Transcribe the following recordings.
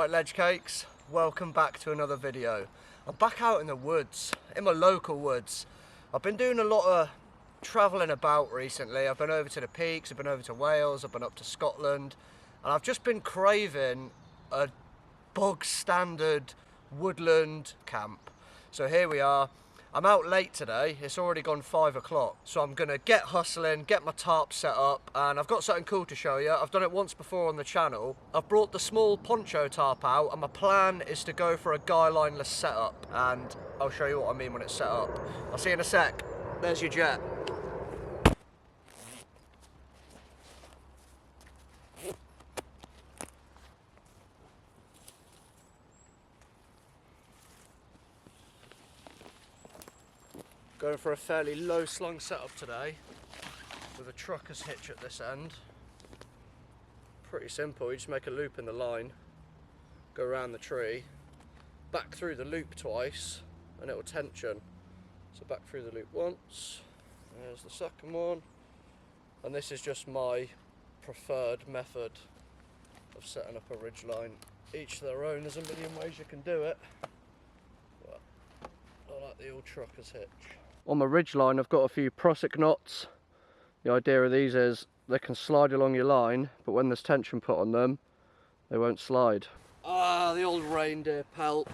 Alright ledge cakes, welcome back to another video. I'm back out in the woods, in my local woods. I've been doing a lot of travelling about recently. I've been over to the peaks, I've been over to Wales, I've been up to Scotland, and I've just been craving a bog standard woodland camp. So here we are. I'm out late today, it's already gone 5 o'clock, so I'm gonna get hustling, get my tarp set up, and I've got something cool to show you. I've done it once before on the channel. I've brought the small poncho tarp out, and my plan is to go for a guy lineless setup, and I'll show you what I mean when it's set up. I'll see you in a sec. There's your jet. Going for a fairly low slung setup today with a trucker's hitch at this end. Pretty simple, you just make a loop in the line, go around the tree, back through the loop twice, and it will tension. So back through the loop once, there's the second one, and this is just my preferred method of setting up a ridge line. Each their own, there's a million ways you can do it, but I like the old trucker's hitch. On my ridge line I've got a few Prusik knots. The idea of these is they can slide along your line, but when there's tension put on them, they won't slide. Ah, the old reindeer pelt.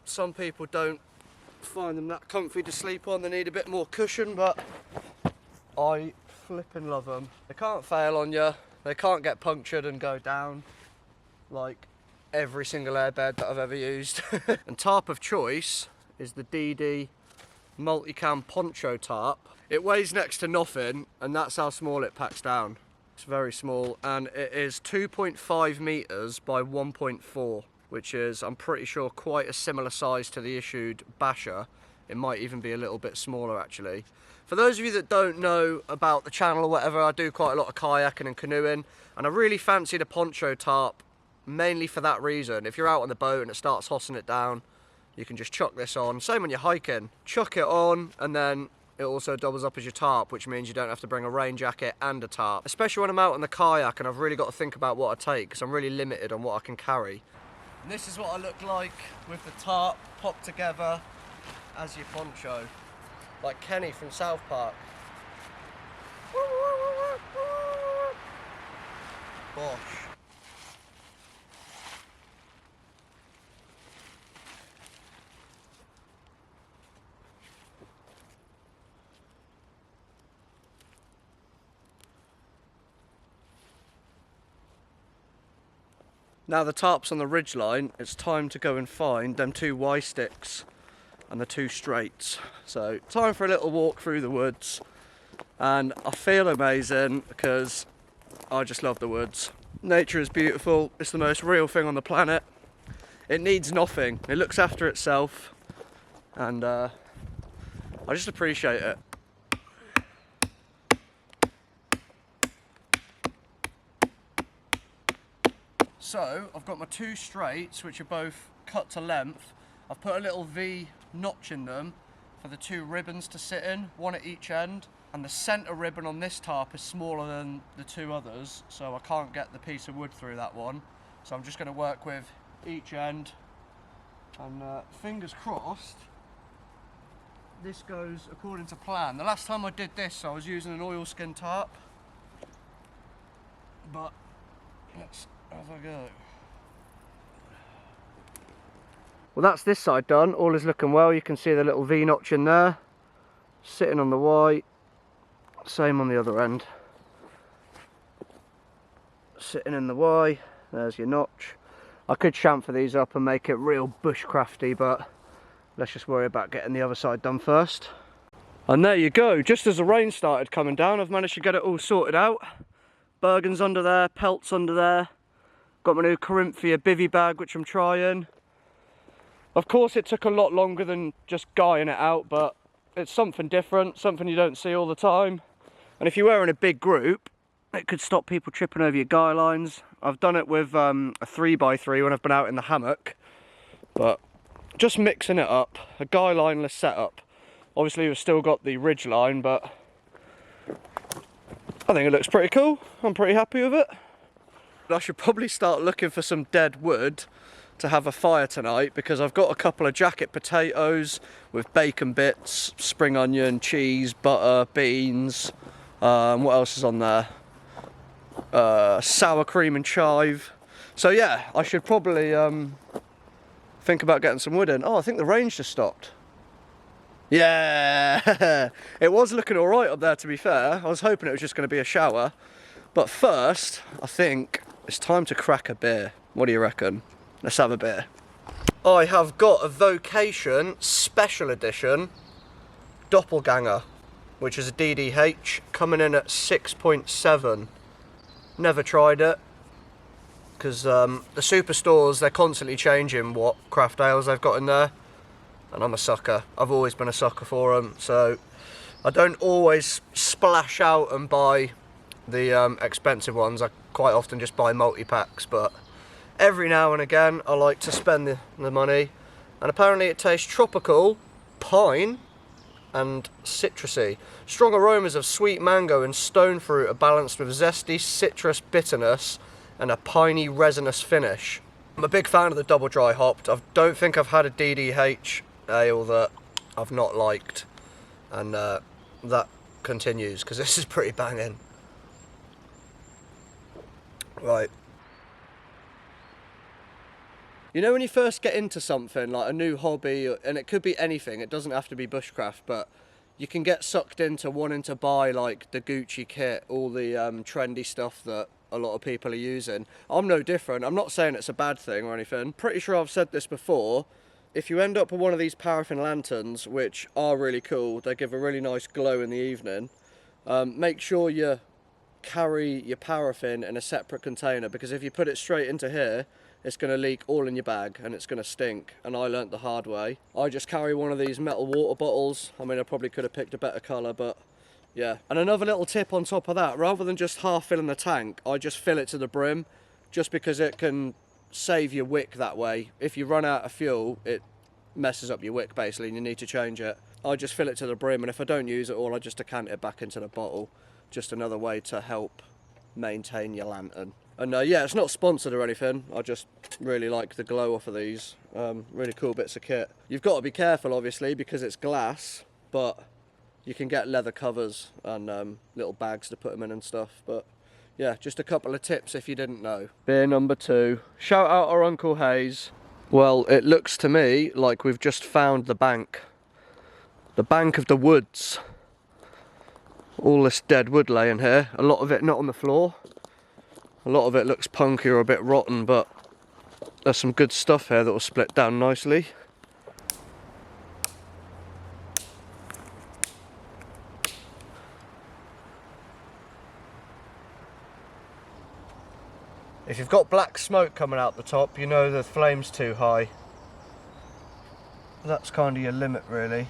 Some people don't find them that comfy to sleep on, they need a bit more cushion, but I flipping love them. They can't fail on you, they can't get punctured and go down like every single airbed that I've ever used. And tarp of choice is the DD multicam poncho tarp. It weighs next to nothing, and that's how small it packs down. It's very small, and it is 2.5 meters by 1.4, which is, I'm pretty sure, quite a similar size to the issued Basher. It might even be a little bit smaller actually. For those of you that don't know about the channel or whatever, I do quite a lot of kayaking and canoeing, and I really fancied a poncho tarp mainly for that reason. If you're out on the boat and it starts hossing it down, you can just chuck this on. Same when you're hiking. Chuck it on, and then it also doubles up as your tarp, which means you don't have to bring a rain jacket and a tarp. Especially when I'm out on the kayak and I've really got to think about what I take, because I'm really limited on what I can carry. And this is what I look like with the tarp popped together as your poncho. Like Kenny from South Park. Bosh. Now the tarp's on the ridge line, it's time to go and find them 2 Y sticks and the 2 straights. So time for a little walk through the woods, and I feel amazing because I just love the woods. Nature is beautiful, it's the most real thing on the planet. It needs nothing, it looks after itself, and I just appreciate it. So, I've got my 2 straights, which are both cut to length. I've put a little V notch in them for the 2 ribbons to sit in, one at each end. And the centre ribbon on this tarp is smaller than the 2 others, so I can't get the piece of wood through that one. So I'm just going to work with each end, and fingers crossed, this goes according to plan. The last time I did this, I was using an oilskin tarp, but let's have a go. Well, that's this side done. All is looking well. You can see the little V notch in there, sitting on the Y. Same on the other end, sitting in the Y. There's your notch. I could chamfer these up and make it real bushcrafty, but let's just worry about getting the other side done first. And there you go. Just as the rain started coming down, I've managed to get it all sorted out. Bergen's under there, pelts under there. Got my new Corinthia bivvy bag, which I'm trying. Of course, it took a lot longer than just guying it out, but it's something different, something you don't see all the time. And if you were in a big group, it could stop people tripping over your guy lines. I've done it with a 3x3 when I've been out in the hammock, but just mixing it up, a guy lineless setup. Obviously, we've still got the ridge line, but I think it looks pretty cool. I'm pretty happy with it. I should probably start looking for some dead wood to have a fire tonight because I've got a couple of jacket potatoes with bacon bits, spring onion, cheese, butter, beans. What else is on there? Sour cream and chive. So yeah, I should probably think about getting some wood in. Oh, I think the rain's just stopped. Yeah, it was looking all right up there, to be fair. I was hoping it was just going to be a shower. But first, I think it's time to crack a beer. What do you reckon? Let's have a beer. I have got a Vocation Special Edition Doppelganger, which is a DDH, coming in at 6.7. Never tried it, because the superstores, they're constantly changing what craft ales they've got in there. And I'm a sucker. I've always been a sucker for them, so I don't always splash out and buy the expensive ones. I quite often just buy multi-packs, but every now and again I like to spend the money. And apparently it tastes tropical, pine and citrusy. Strong aromas of sweet mango and stone fruit are balanced with zesty citrus bitterness and a piney resinous finish. I'm a big fan of the double dry hopped. I don't think I've had a DDH ale that I've not liked, and that continues because this is pretty banging. Right. You know when you first get into something, like a new hobby, and it could be anything, it doesn't have to be bushcraft, but you can get sucked into wanting to buy like the Gucci kit, all the trendy stuff that a lot of people are using. I'm no different. I'm not saying it's a bad thing or anything. Pretty sure I've said this before. If you end up with one of these paraffin lanterns, which are really cool, they give a really nice glow in the evening, make sure you carry your paraffin in a separate container, because if you put it straight into here, it's going to leak all in your bag and it's going to stink, and I learnt the hard way. I just carry one of these metal water bottles. I mean, I probably could have picked a better colour, but yeah. And another little tip on top of that, rather than just half filling the tank, I just fill it to the brim, just because it can save your wick that way. If you run out of fuel, it messes up your wick basically and you need to change it. I just fill it to the brim, and if I don't use it all, I just decant it back into the bottle. Just another way to help maintain your lantern. And yeah, it's not sponsored or anything, I just really like the glow off of these. Really cool bits of kit. You've got to be careful obviously because it's glass, but you can get leather covers and little bags to put them in and stuff. But yeah, just a couple of tips if you didn't know. Beer number 2. Shout out our Uncle Hayes. Well, it looks to me like we've just found the bank. The bank of the woods. All this dead wood laying here, a lot of it not on the floor. A lot of it looks punky or a bit rotten, but there's some good stuff here that will split down nicely. If you've got black smoke coming out the top, you know the flame's too high. That's kind of your limit really.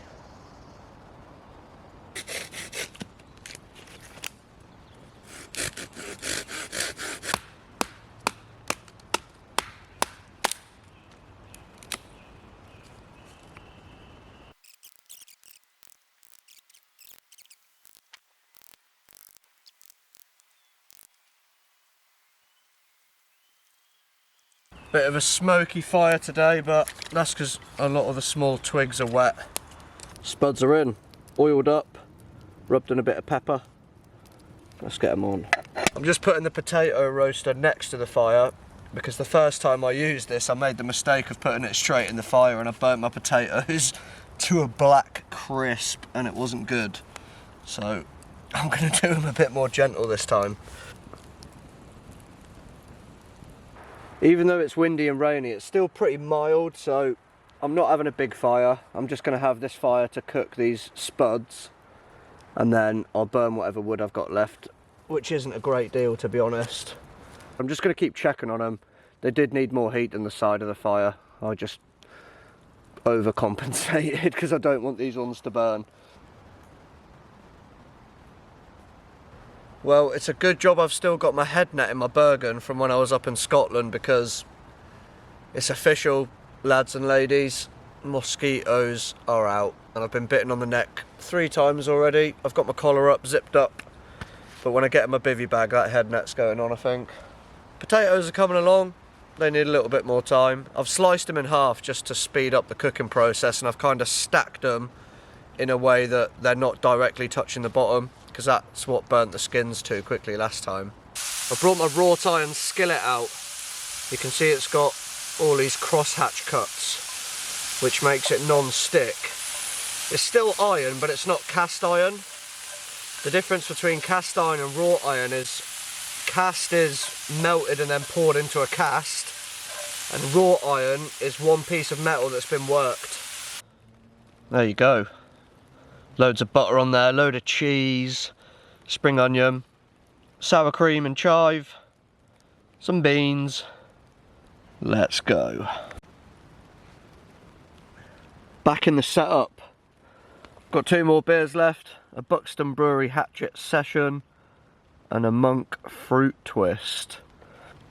Bit of a smoky fire today, but that's because a lot of the small twigs are wet. Spuds are in, oiled up, rubbed in a bit of pepper. Let's get them on. I'm just putting the potato roaster next to the fire because the first time I used this I made the mistake of putting it straight in the fire and I burnt my potatoes to a black crisp and it wasn't good. So I'm going to do them a bit more gentle this time. Even though it's windy and rainy, it's still pretty mild, so I'm not having a big fire. I'm just going to have this fire to cook these spuds, and then I'll burn whatever wood I've got left, which isn't a great deal to be honest. I'm just going to keep checking on them. They did need more heat than the side of the fire. I just overcompensated because I don't want these ones to burn. Well, it's a good job I've still got my head net in my Bergen from when I was up in Scotland, because it's official, lads and ladies, mosquitoes are out. And I've been bitten on the neck 3 times already. I've got my collar up, zipped up, but when I get in my bivvy bag, that head net's going on, I think. Potatoes are coming along. they need a little bit more time. I've sliced them in half just to speed up the cooking process, and I've kind of stacked them in a way that they're not directly touching the bottom, because that's what burnt the skins too quickly last time. I brought my wrought iron skillet out. You can see it's got all these crosshatch cuts, which makes it non-stick. It's still iron, but it's not cast iron. The difference between cast iron and wrought iron is cast is melted and then poured into a cast, and wrought iron is one piece of metal that's been worked. There you go. Loads of butter on there, load of cheese, spring onion, sour cream and chive, some beans. Let's go. Back in the setup. Got 2 more beers left, a Buxton Brewery Hatchet Session and a Monk Fruit Twist.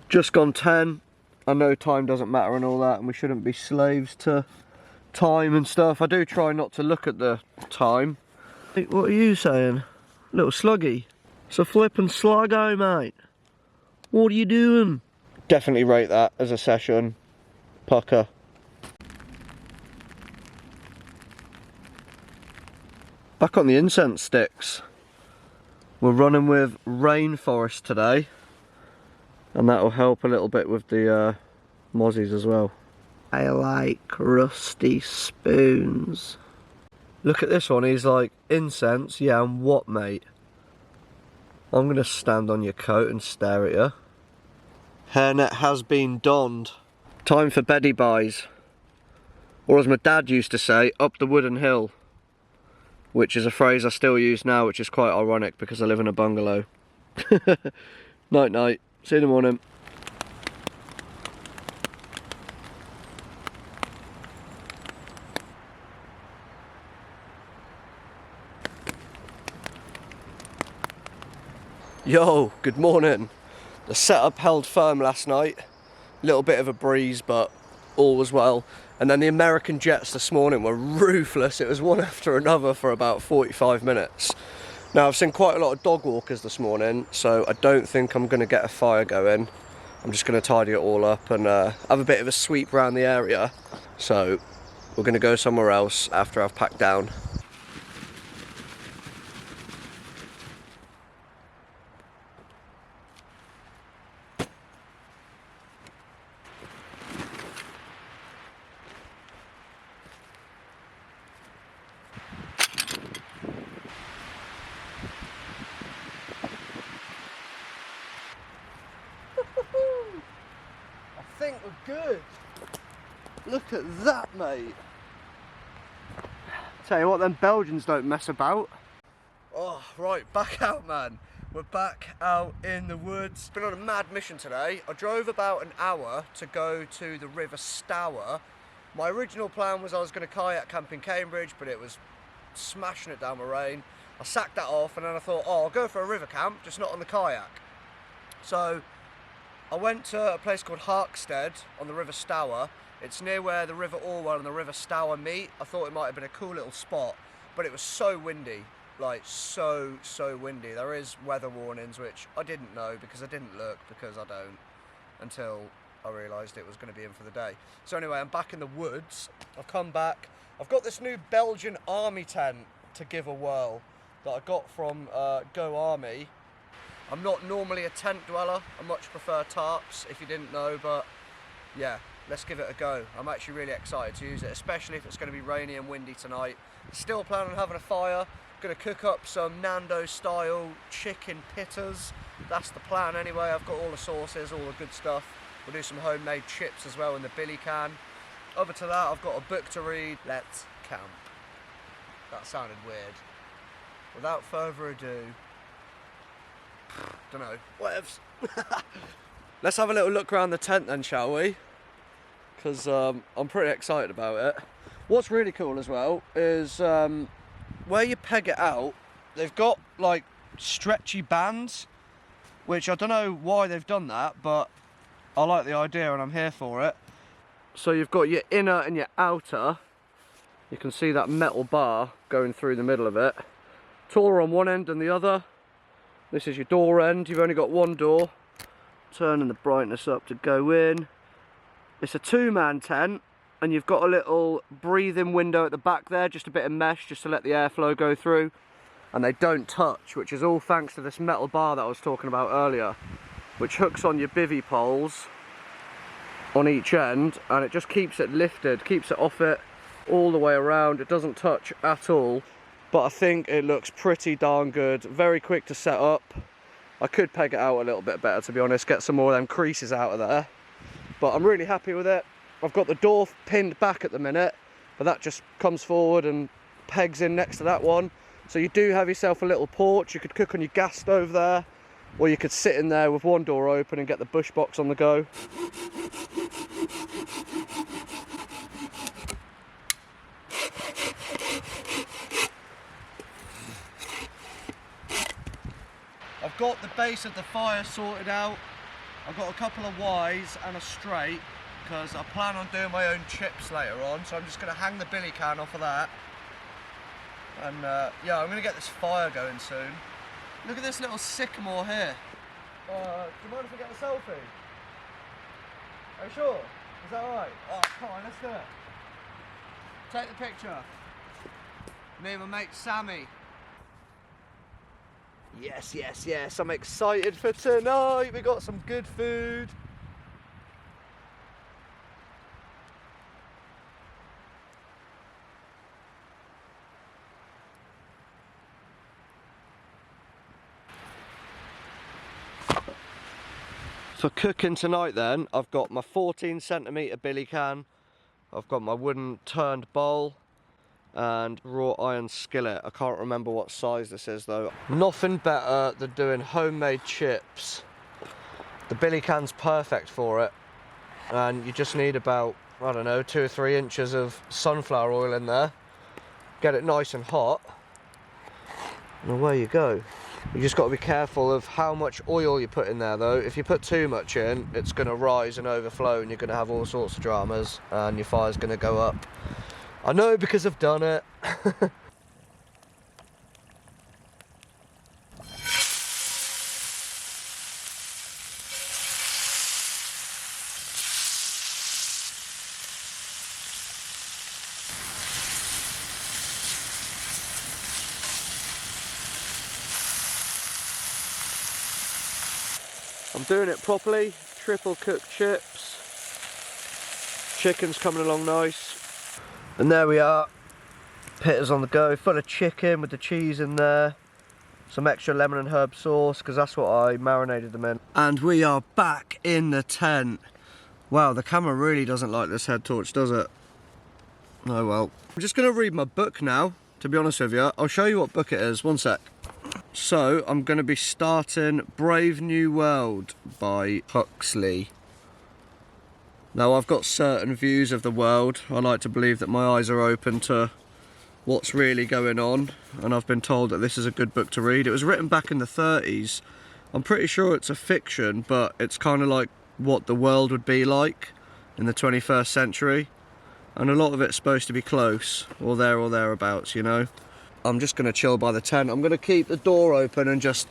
Just gone 10. I know time doesn't matter and all that, and we shouldn't be slaves to time and stuff. I do try not to look at the time. Hey, what are you saying? Little sluggy. It's a flippin' sluggo, mate. What are you doing? Definitely rate that as a session. Pucker. Back on the incense sticks. We're running with Rainforest today, and that'll help a little bit with the mozzies as well. I like rusty spoons. Look at this one, he's like, incense? Yeah, and what, mate? I'm gonna stand on your coat and stare at you. Hairnet has been donned. Time for beddy buys. Or as my dad used to say, up the wooden hill. Which is a phrase I still use now, which is quite ironic because I live in a bungalow. Night night, see you in the morning. Yo, good morning. The setup held firm last night. Little bit of a breeze, but all was well. And then the American jets this morning were ruthless. It was one after another for about 45 minutes. Now, I've seen quite a lot of dog walkers this morning, so I don't think I'm going to get a fire going. I'm just going to tidy it all up and have a bit of a sweep around the area. So we're going to go somewhere else after I've packed down. I think we're good. Look at that, mate. Tell you what, them Belgians don't mess about. Oh, right, back out, man. We're back out in the woods. Been on a mad mission today. I drove about an hour to go to the River Stour. My original plan was I was going to kayak camp in Cambridge, but it was smashing it down with rain. I sacked that off, and then I thought, oh, I'll go for a river camp, just not on the kayak. So I went to a place called Harkstead on the River Stour. It's near where the River Orwell and the River Stour meet. I thought it might have been a cool little spot, but it was so windy, like so windy. There is weather warnings, which I didn't know because I didn't look, because I don't, until I realised it was going to be in for the day. So anyway, I'm back in the woods. I've come back. I've got this new Belgian Army tent to give a whirl that I got from Go Army. I'm not normally a tent dweller. I much prefer tarps, if you didn't know, but yeah, let's give it a go. I'm actually really excited to use it, especially if it's going to be rainy and windy tonight. Still planning on having a fire. Going to cook up some Nando style chicken pittas. That's the plan anyway. I've got all the sauces, all the good stuff. We'll do some homemade chips as well in the billy can. Over to that, I've got a book to read. Let's camp. That sounded weird. Without further ado, don't know, whatevs. Let's have a little look around the tent then, shall we? Because I'm pretty excited about it. What's really cool as well is where you peg it out, they've got like stretchy bands, which I don't know why they've done that, but I like the idea and I'm here for it. So you've got your inner and your outer. You can see that metal bar going through the middle of it. Taller on one end than the other. This is your door end. You've only got one door. Turning the brightness up to go in. It's a 2-man tent, and you've got a little breathing window at the back there, just a bit of mesh just to let the airflow go through. And they don't touch, which is all thanks to this metal bar that I was talking about earlier, which hooks on your bivvy poles on each end, and it just keeps it lifted, keeps it off it all the way around. It doesn't touch at all, but I think it looks pretty darn good. Very quick to set up. I could peg it out a little bit better, to be honest, get some more of them creases out of there, but I'm really happy with it. I've got the door pinned back at the minute, but that just comes forward and pegs in next to that one. So you do have yourself a little porch. You could cook on your gas stove there, or you could sit in there with one door open and get the bush box on the go. I've got the base of the fire sorted out. I've got a couple of Ys and a straight, because I plan on doing my own chips later on, so I'm just going to hang the billy can off of that. And yeah, I'm going to get this fire going soon. Look at this little sycamore here. Do you mind if I get a selfie? Are you sure? Is that alright? Oh, come on, let's do it. Take the picture. Me and my mate Sammy. Yes, yes, yes, I'm excited for tonight. We got some good food. For cooking tonight then, I've got my 14cm billy can, I've got my wooden turned bowl, and wrought iron skillet. I can't remember what size this is though. Nothing better than doing homemade chips. The billy can's perfect for it, and you just need about, I don't know, 2 or 3 inches of sunflower oil in there. Get it nice and hot, and away you go. You just got to be careful of how much oil you put in there though. If you put too much in, it's going to rise and overflow, and you're going to have all sorts of dramas, and your fire's going to go up. I know because I've done it. I'm doing it properly, triple cooked chips. Chicken's coming along nice. And there we are, pittas on the go, full of chicken with the cheese in there. Some extra lemon and herb sauce, because that's what I marinated them in. And we are back in the tent. Wow, the camera really doesn't like this head torch, does it? Oh well. I'm just going to read my book now, to be honest with you. I'll show you what book it is, one sec. So, I'm going to be starting Brave New World by Huxley. Now, I've got certain views of the world. I like to believe that my eyes are open to what's really going on, and I've been told that this is a good book to read. It was written back in the 30s. I'm pretty sure it's a fiction, but it's kind of like what the world would be like in the 21st century. And a lot of it's supposed to be close, or there or thereabouts, you know. I'm just going to chill by the tent. I'm going to keep the door open and just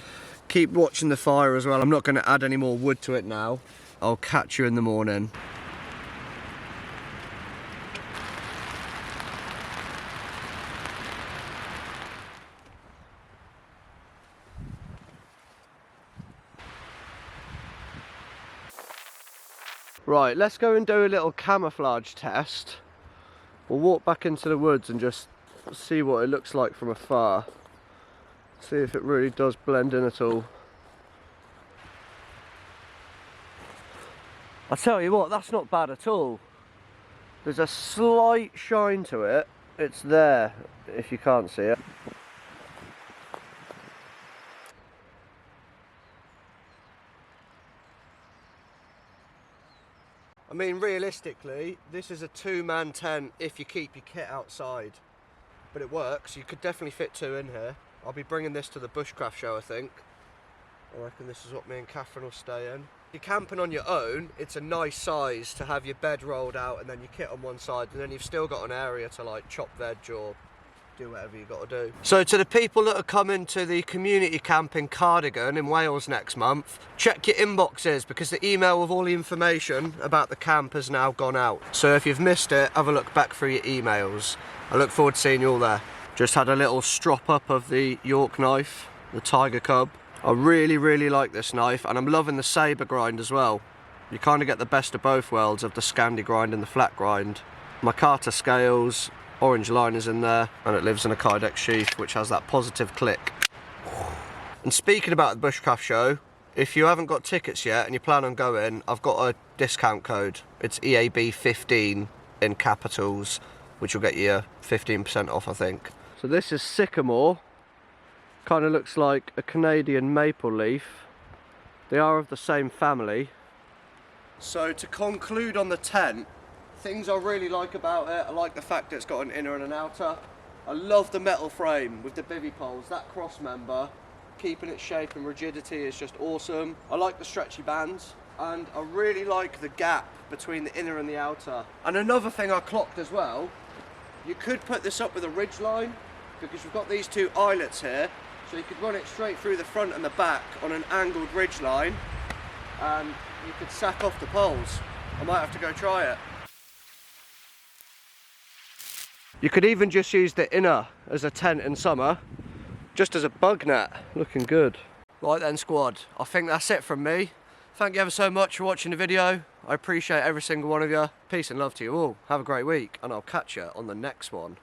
keep watching the fire as well. I'm not going to add any more wood to it now. I'll catch you in the morning. Right, let's go and do a little camouflage test. We'll walk back into the woods and just see what it looks like from afar. See if it really does blend in at all. I tell you what, that's not bad at all. There's a slight shine to it. It's there, if you can't see it. I mean, realistically, this is a 2-man tent if you keep your kit outside. But it works. You could definitely fit 2 in here. I'll be bringing this to the Bushcraft show, I think. I reckon this is what me and Catherine will stay in. If you're camping on your own, it's a nice size to have your bed rolled out and then your kit on one side, and then you've still got an area to like chop veg or do whatever you got to do. So to the people that are coming to the community camp in Cardigan in Wales next month, check your inboxes because the email with all the information about the camp has now gone out. So if you've missed it, have a look back through your emails. I look forward to seeing you all there. Just had a little strop up of the York knife, the Tiger Cub. I really like this knife, and I'm loving the sabre grind as well. You kind of get the best of both worlds of the Scandi grind and the flat grind. Micarta scales, orange liners in there, and it lives in a Kydex sheath which has that positive click. And speaking about the Bushcraft show, if you haven't got tickets yet and you plan on going, I've got a discount code. It's EAB15 in capitals, which will get you 15% off, I think. So this is sycamore. Kind of looks like a Canadian maple leaf. They are of the same family. So to conclude on the tent, things I really like about it, I like the fact that it's got an inner and an outer. I love the metal frame with the bivvy poles. That cross member, keeping its shape and rigidity is just awesome. I like the stretchy bands, and I really like the gap between the inner and the outer. And another thing I clocked as well, you could put this up with a ridge line because you've got these two eyelets here, so you could run it straight through the front and the back on an angled ridge line, and you could sack off the poles. I might have to go try it. You could even just use the inner as a tent in summer, just as a bug net. Looking good. Right then, squad, I think that's it from me. Thank you ever so much for watching the video. I appreciate every single one of you. Peace and love to you all. Have a great week, and I'll catch you on the next one.